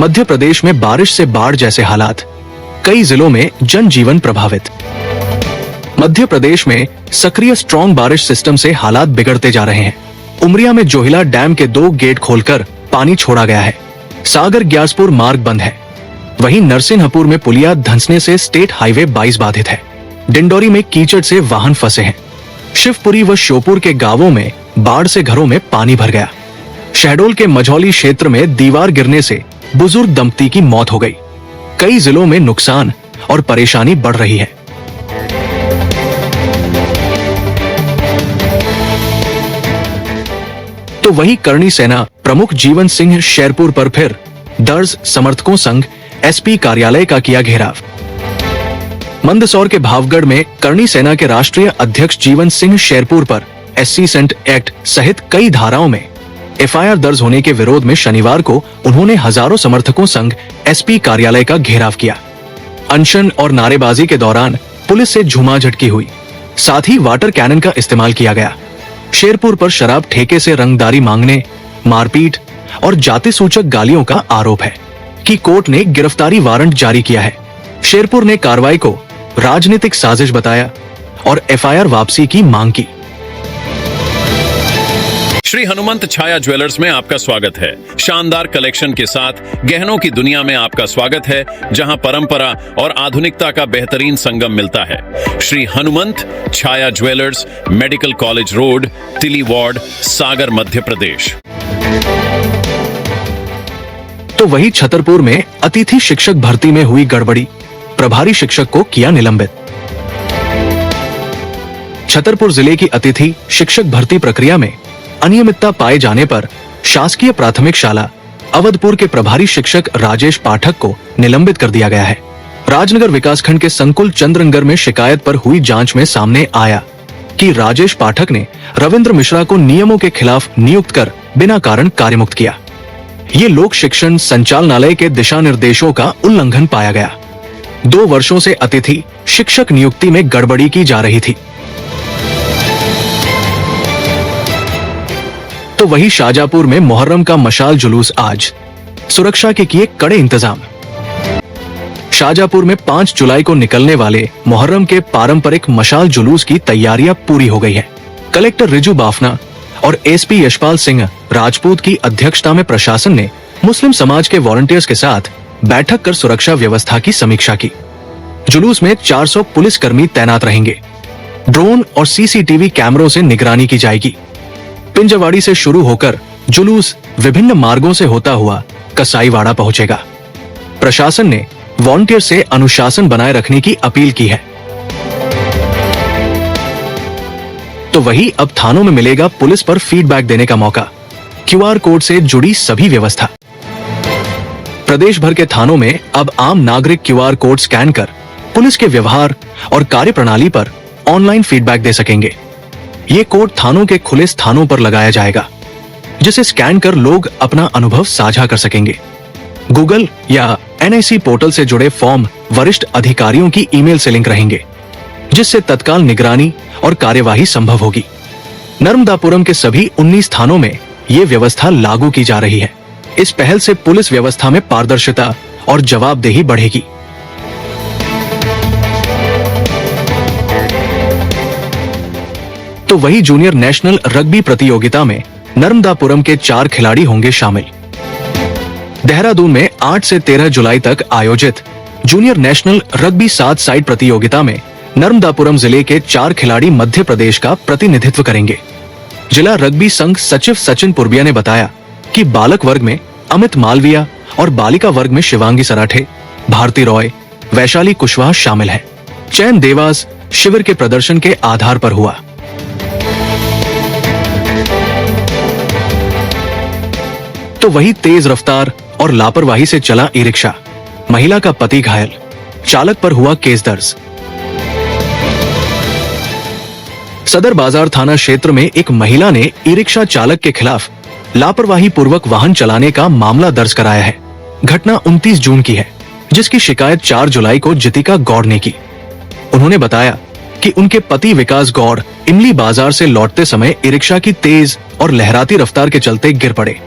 मध्य प्रदेश में बारिश से बाढ़ जैसे हालात, कई जिलों में जनजीवन प्रभावित। मध्य प्रदेश में सक्रिय स्ट्रॉन्ग बारिश सिस्टम से हालात बिगड़ते जा रहे हैं। उमरिया में जोहिला डैम के 2 गेट खोलकर पानी छोड़ा गया है। सागर ग्यासपुर मार्ग बंद है। वहीं नरसिंहपुर में पुलिया धंसने से स्टेट हाईवे 22 बाधित है। डिंडोरी में कीचड़ से वाहन फंसे हैं। शिवपुरी व श्योपुर के गांवों में बाढ़ से घरों में पानी भर गया। शहडोल के मझौली क्षेत्र में दीवार गिरने से बुजुर्ग दंपति की मौत हो गई। कई जिलों में नुकसान और परेशानी बढ़ रही है। तो वही करणी सेना प्रमुख जीवन सिंह शेरपुर पर फिर दर्ज समर्थकों संग एसपी कार्यालय का किया घेराव। मंदसौर के भावगढ़ में करणी सेना के राष्ट्रीय अध्यक्ष जीवन सिंह शेरपुर पर एससी सेंट एक्ट सहित कई धाराओं में एफआईआर दर्ज होने के विरोध में शनिवार को उन्होंने हजारों समर्थकों संग एसपी कार्यालय का घेराव किया। अनशन और नारेबाजी के दौरान पुलिस से झूमाझटकी हुई, साथ ही वाटर कैनन का इस्तेमाल किया गया। शेरपुर पर शराब ठेके से रंगदारी मांगने, मारपीट और जाति सूचक गालियों का आरोप है कि कोर्ट ने गिरफ्तारी वारंट जारी किया है। शेरपुर ने कार्रवाई को राजनीतिक साजिश बताया और एफआईआर वापसी की मांग की। श्री हनुमंत छाया ज्वेलर्स में आपका स्वागत है। शानदार कलेक्शन के साथ गहनों की दुनिया में आपका स्वागत है, जहां परंपरा और आधुनिकता का बेहतरीन संगम मिलता है। श्री हनुमंत छाया ज्वेलर्स, मेडिकल कॉलेज रोड, तिली वार्ड, सागर, मध्य प्रदेश। तो वही छतरपुर में अतिथि शिक्षक भर्ती में हुई गड़बड़ी, प्रभारी शिक्षक को किया निलंबित। छतरपुर जिले की अतिथि शिक्षक भर्ती प्रक्रिया में अनियमितता पाए जाने पर शासकीय प्राथमिक शाला अवधपुर के प्रभारी शिक्षक राजेश पाठक को निलंबित कर दिया गया है। राजनगर विकासखंड के संकुल चंद्रनगर में शिकायत पर हुई जांच में सामने आया कि राजेश पाठक ने रविंद्र मिश्रा को नियमों के खिलाफ नियुक्त कर बिना कारण कार्यमुक्त किया। ये लोक शिक्षण संचालनालय के दिशा निर्देशों का उल्लंघन पाया गया। 2 वर्षों से अतिथि शिक्षक नियुक्ति में गड़बड़ी की जा रही थी। तो वही शाहजहांपुर में मुहर्रम का मशाल जुलूस आज, सुरक्षा के किए कड़े इंतजाम। शाहजहांपुर में 5 जुलाई को निकलने वाले मुहर्रम के पारंपरिक मशाल जुलूस की तैयारियां पूरी हो गई है। कलेक्टर रिजू बाफना और एसपी यशपाल सिंह राजपूत की अध्यक्षता में प्रशासन ने मुस्लिम समाज के वॉलंटियर्स के साथ बैठक कर सुरक्षा व्यवस्था की समीक्षा की। जुलूस में 400 पुलिसकर्मी तैनात रहेंगे। ड्रोन और सीसीटीवी कैमरों से निगरानी की जाएगी। पिंजवाड़ी से शुरू होकर जुलूस विभिन्न मार्गों से होता हुआ कसाईवाड़ा पहुंचेगा। प्रशासन ने वॉलंटियर से अनुशासन बनाए रखने की अपील की है। तो वही अब थानों में मिलेगा पुलिस पर फीडबैक देने का मौका। क्यूआर कोड से जुड़ी सभी व्यवस्था। प्रदेश भर के थानों में अब आम नागरिक क्यूआर कोड स्कैन कर पुलिस के व्यवहार और कार्यप्रणाली पर ऑनलाइन फीडबैक दे सकेंगे। ये कोड थानों के खुले स्थानों पर लगाया जाएगा, जिसे स्कैन कर लोग अपना अनुभव साझा कर सकेंगे। गूगल या एनआईसी पोर्टल से जुड़े फॉर्म वरिष्ठ अधिकारियों की ईमेल से लिंक रहेंगे, जिससे तत्काल निगरानी और कार्यवाही संभव होगी। नर्मदापुरम के सभी 19 थानों में ये व्यवस्था लागू की जा रही है। इस पहल से पुलिस व्यवस्था में पारदर्शिता और जवाबदेही बढ़ेगी। तो वही जूनियर नेशनल रग्बी प्रतियोगिता में नर्मदापुरम के 4 खिलाड़ी होंगे शामिल। देहरादून में 8 से 13 जुलाई तक आयोजित जूनियर नेशनल रग्बी 7 साइड प्रतियोगिता में नर्मदापुरम जिले के 4 खिलाड़ी मध्य प्रदेश का प्रतिनिधित्व करेंगे। जिला रग्बी संघ सचिव सचिन पुरबिया ने बताया कि बालक वर्ग में अमित मालविया और बालिका वर्ग में शिवांगी सराठे, भारती रॉय, वैशाली कुशवाहा शामिल है। चयन देवास शिविर के प्रदर्शन के आधार पर हुआ। तो वही तेज रफ्तार और लापरवाही से चला ई रिक्शा, महिला का पति घायल, चालक पर हुआ केस दर्ज। सदर बाजार थाना क्षेत्र में एक महिला ने ई रिक्शा चालक के खिलाफ लापरवाही पूर्वक वाहन चलाने का मामला दर्ज कराया है। घटना 29 जून की है, जिसकी शिकायत 4 जुलाई को जितिका गौड़ ने की। उन्होंने बताया कि उनके पति विकास गौड़ इमली बाजार से लौटते समय ई रिक्शा की तेज और लहराती रफ्तार के चलते गिर पड़े,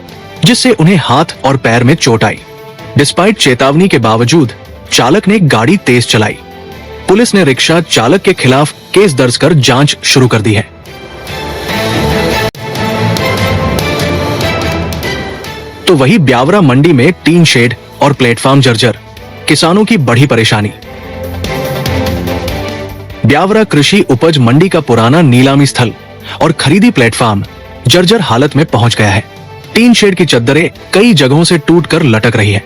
जिससे उन्हें हाथ और पैर में चोट आई। डिस्पाइट चेतावनी के बावजूद चालक ने गाड़ी तेज चलाई। पुलिस ने रिक्शा चालक के खिलाफ केस दर्ज कर जांच शुरू कर दी है। तो वही ब्यावरा मंडी में टीन शेड और प्लेटफॉर्म जर्जर, किसानों की बड़ी परेशानी। ब्यावरा कृषि उपज मंडी का पुराना नीलामी स्थल और खरीदी प्लेटफॉर्म जर्जर हालत में पहुंच गया है। टीन शेड की चद्दरें कई जगहों से टूटकर लटक रही है,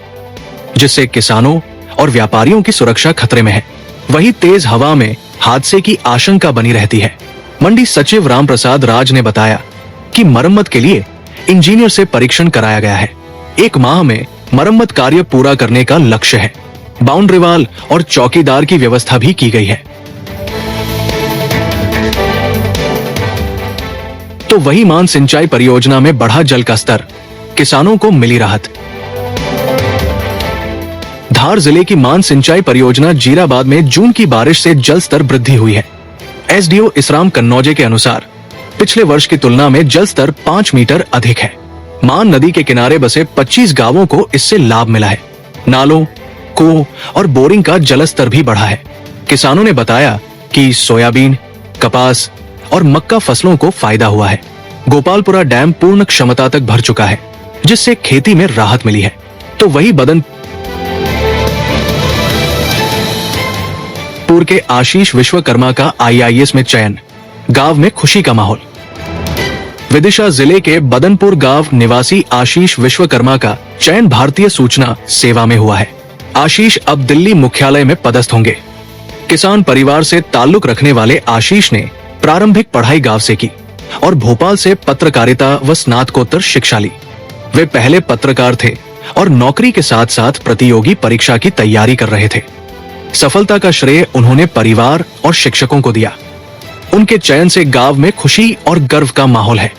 जिससे किसानों और व्यापारियों की सुरक्षा खतरे में है। वही तेज हवा में हादसे की आशंका बनी रहती है। मंडी सचिव राम प्रसाद राज ने बताया कि मरम्मत के लिए इंजीनियर से परीक्षण कराया गया है। 1 माह में मरम्मत कार्य पूरा करने का लक्ष्य है। बाउंड्री वाल और चौकीदार की व्यवस्था भी की गई है। तो वही मान सिंचाई परियोजना में बढ़ा जल का स्तर, किसानों को मिली राहत। धार जिले की मान सिंचाई परियोजना जीराबाद में जून की बारिश से जल स्तर वृद्धि हुई है। एसडीओ इसराम कन्नौजे के अनुसार पिछले वर्ष की तुलना में जल स्तर 5 मीटर अधिक है। मान नदी के किनारे बसे 25 गांवों को इससे लाभ मिला है। नालों, कुओं और बोरिंग का जलस्तर भी बढ़ा है। किसानों ने बताया कि सोयाबीन, कपास और मक्का फसलों को फायदा हुआ है। गोपालपुरा डैम पूर्ण क्षमता तक भर चुका है, जिससे खेती में राहत मिली है। तो वही बदनपुर के आशीष विश्वकर्मा का आईआईएस में चयन, गांव में खुशी का माहौल। विदिशा जिले के बदनपुर गांव निवासी आशीष विश्वकर्मा का चयन भारतीय सूचना सेवा में हुआ है। आशीष अब दिल्ली मुख्यालय में पदस्थ होंगे। किसान परिवार से ताल्लुक रखने वाले आशीष ने प्रारंभिक पढ़ाई गांव से की और भोपाल से पत्रकारिता व स्नातकोत्तर शिक्षा ली। वे पहले पत्रकार थे और नौकरी के साथ साथ प्रतियोगी परीक्षा की तैयारी कर रहे थे। सफलता का श्रेय उन्होंने परिवार और शिक्षकों को दिया। उनके चयन से गांव में खुशी और गर्व का माहौल है।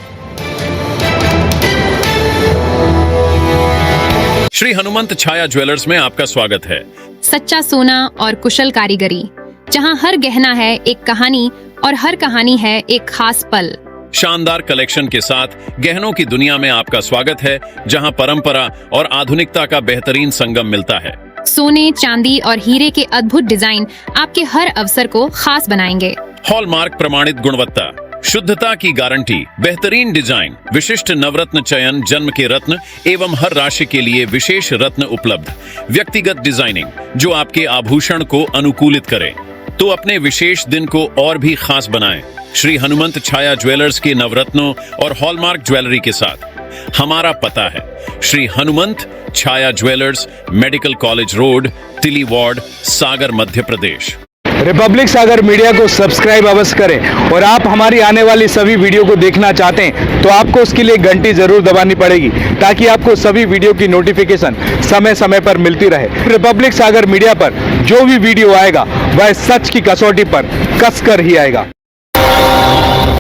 श्री हनुमंत छाया ज्वेलर्स में आपका स्वागत है। सच्चा सोना और कुशल कारीगरी, जहां हर गहना है एक कहानी और हर कहानी है एक खास पल। शानदार कलेक्शन के साथ गहनों की दुनिया में आपका स्वागत है, जहां परंपरा और आधुनिकता का बेहतरीन संगम मिलता है। सोने, चांदी और हीरे के अद्भुत डिजाइन आपके हर अवसर को खास बनाएंगे। हॉलमार्क प्रमाणित गुणवत्ता, शुद्धता की गारंटी, बेहतरीन डिजाइन, विशिष्ट नवरत्न चयन, जन्म के रत्न एवं हर राशि के लिए विशेष रत्न उपलब्ध, व्यक्तिगत डिजाइनिंग जो आपके आभूषण को अनुकूलित करे, तो अपने विशेष दिन को और भी खास बनाएं। श्री हनुमंत छाया ज्वेलर्स के नवरत्नों और हॉलमार्क ज्वेलरी के साथ हमारा पता है श्री हनुमंत छाया ज्वेलर्स, मेडिकल कॉलेज रोड, तिली वार्ड, सागर, मध्य प्रदेश। रिपब्लिक सागर मीडिया को सब्सक्राइब अवश्य करें और आप हमारी आने वाली सभी वीडियो को देखना चाहते हैं तो आपको उसके लिए घंटी जरूर दबानी पड़ेगी, ताकि आपको सभी वीडियो की नोटिफिकेशन समय समय पर मिलती रहे। रिपब्लिक सागर मीडिया पर जो भी वीडियो आएगा वह सच की कसौटी पर कसकर ही आएगा।